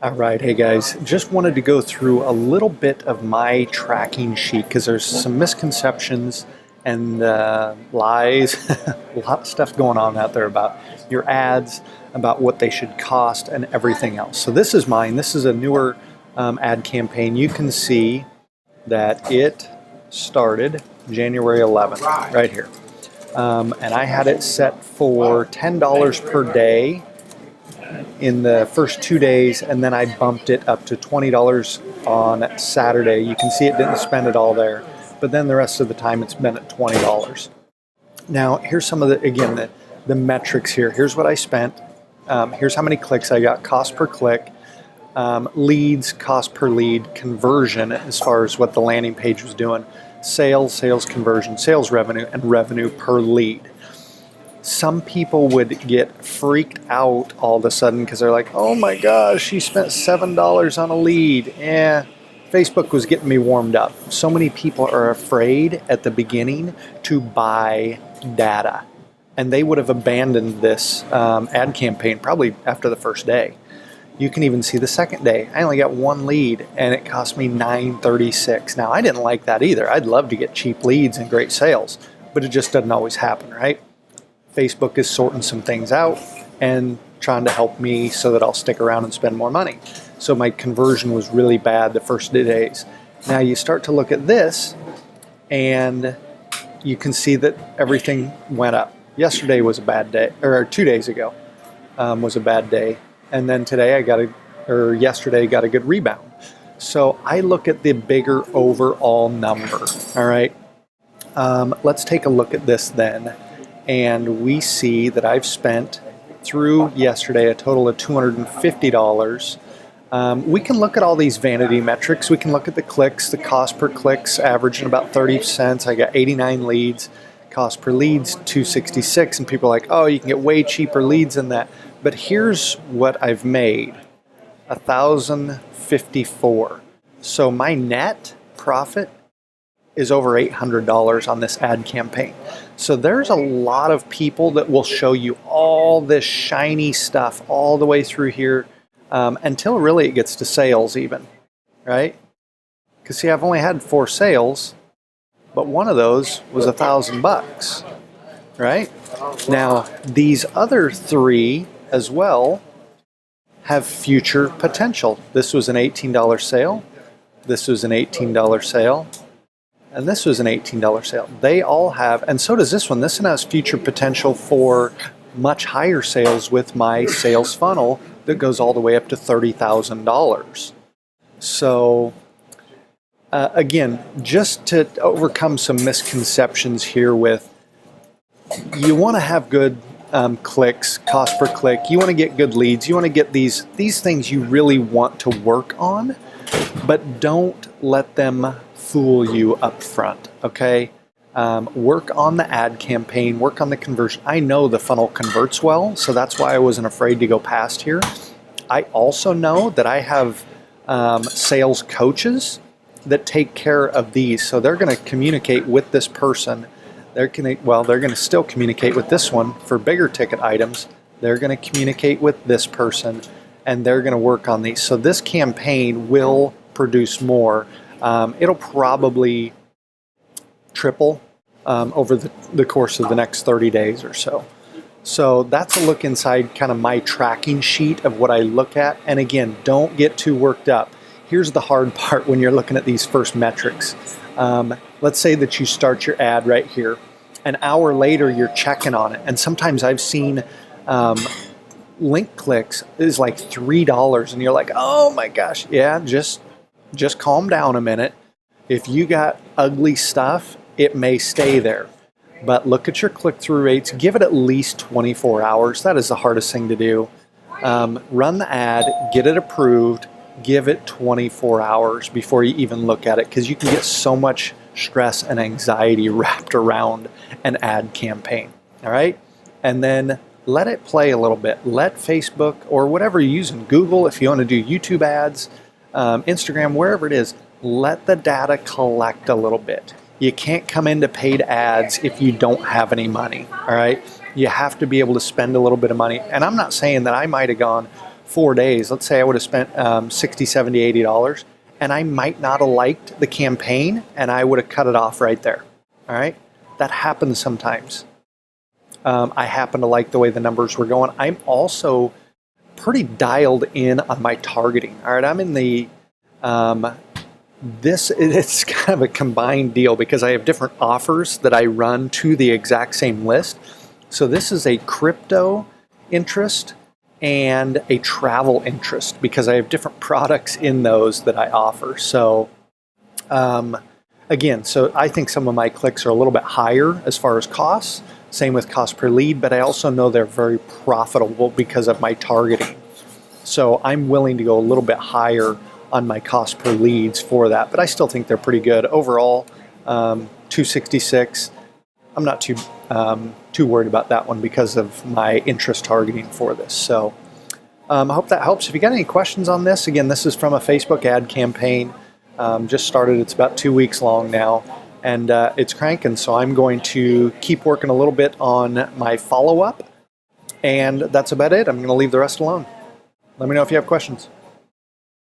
All right, hey guys, just wanted to go through a little bit of my tracking sheet because there's some misconceptions and lies, a lot of stuff going on out there about your ads, about what they should cost and everything else. So this is mine. This is a newer ad campaign. You can see that it started January 11th, right here. And I had it set for $10 per day in the first 2 days, and then I bumped it up to $20 on Saturday. You can see it didn't spend it all there, but then the rest of the time it's been at $20. Now here's some of the metrics here. Here's what I spent. Here's how many clicks I got, cost per click, leads, cost per lead, conversion as far as what the landing page was doing, sales conversion, sales revenue, and revenue per lead. Some people would get freaked out all of a sudden because they're like, oh my gosh, she spent $7 on a lead. Facebook was getting me warmed up. So many people are afraid at the beginning to buy data. And they would have abandoned this ad campaign probably after the first day. You can even see the second day. I only got one lead and it cost me $9.36. Now, I didn't like that either. I'd love to get cheap leads and great sales, but it just doesn't always happen, right? Facebook is sorting some things out and trying to help me so that I'll stick around and spend more money. So my conversion was really bad the first 2 days. Now you start to look at this and you can see that everything went up. Yesterday was a bad day, or 2 days ago was a bad day. And then today yesterday got a good rebound. So I look at the bigger overall number, all right? Let's take a look at this then. And we see that I've spent through yesterday a total of $250. We can look at all these vanity metrics. We can look at the clicks, the cost per clicks averaging about 30 cents. I got 89 leads, cost per leads $2.66, and people are like, oh, you can get way cheaper leads than that. But here's what I've made, $1,054. So my net profit is over $800 on this ad campaign. So there's a lot of people that will show you all this shiny stuff all the way through here until really it gets to sales even, right? Because see, I've only had 4 sales, but one of those was $1,000, right? Now, these other 3 as well have future potential. This was an $18 sale. This was an $18 sale. And this was an $18 sale. They all have, and so does this one. This one has future potential for much higher sales with my sales funnel that goes all the way up to $30,000. So again, just to overcome some misconceptions here with, you want to have good clicks, cost per click. You want to get good leads. You want to get these things you really want to work on, but don't let them fool you up front, okay? Work on the ad campaign, work on the conversion. I know the funnel converts well, so that's why I wasn't afraid to go past here. I also know that I have sales coaches that take care of these, so they're going to communicate with this person. They're going to still communicate with this one for bigger ticket items. They're going to communicate with this person, and they're going to work on these. So this campaign will produce more. It'll probably triple over the course of the next 30 days or so. So that's a look inside kind of my tracking sheet of what I look at. And again, don't get too worked up. Here's the hard part when you're looking at these first metrics. Let's say that you start your ad right here. An hour later, you're checking on it. And sometimes I've seen link clicks is like $3 and you're like, oh my gosh, yeah, just calm down a minute. If you got ugly stuff, it may stay there. But look at your click-through rates. Give it at least 24 hours. That is the hardest thing to do. Run the ad, get it approved, give it 24 hours before you even look at it, because you can get so much stress and anxiety wrapped around an ad campaign. All right? And then let it play a little bit. Let Facebook or whatever you're using, Google, if you want to do YouTube ads, Instagram, wherever it is, let the data collect a little bit. You can't come into paid ads if you don't have any money, all right? You have to be able to spend a little bit of money. And I'm not saying that I might have gone 4 days, let's say I would have spent $60, $70, $80, and I might not have liked the campaign, and I would have cut it off right there. All right? That happens sometimes. I happen to like the way the numbers were going. I'm also pretty dialed in on my targeting. All right, I'm in the it's kind of a combined deal because I have different offers that I run to the exact same list. So this is a crypto interest and a travel interest because I have different products in those that I offer. So again, so I think some of my clicks are a little bit higher as far as costs. Same with cost per lead, but I also know they're very profitable because of my targeting. So I'm willing to go a little bit higher on my cost per leads for that, but I still think they're pretty good. Overall, 266. I'm not too worried about that one because of my interest targeting for this. So I hope that helps. If you got any questions on this, again, this is from a Facebook ad campaign. Just started. It's about 2 weeks long now, and it's cranking. So I'm going to keep working a little bit on my follow-up, and that's about it. I'm going to leave the rest alone. Let me know if you have questions.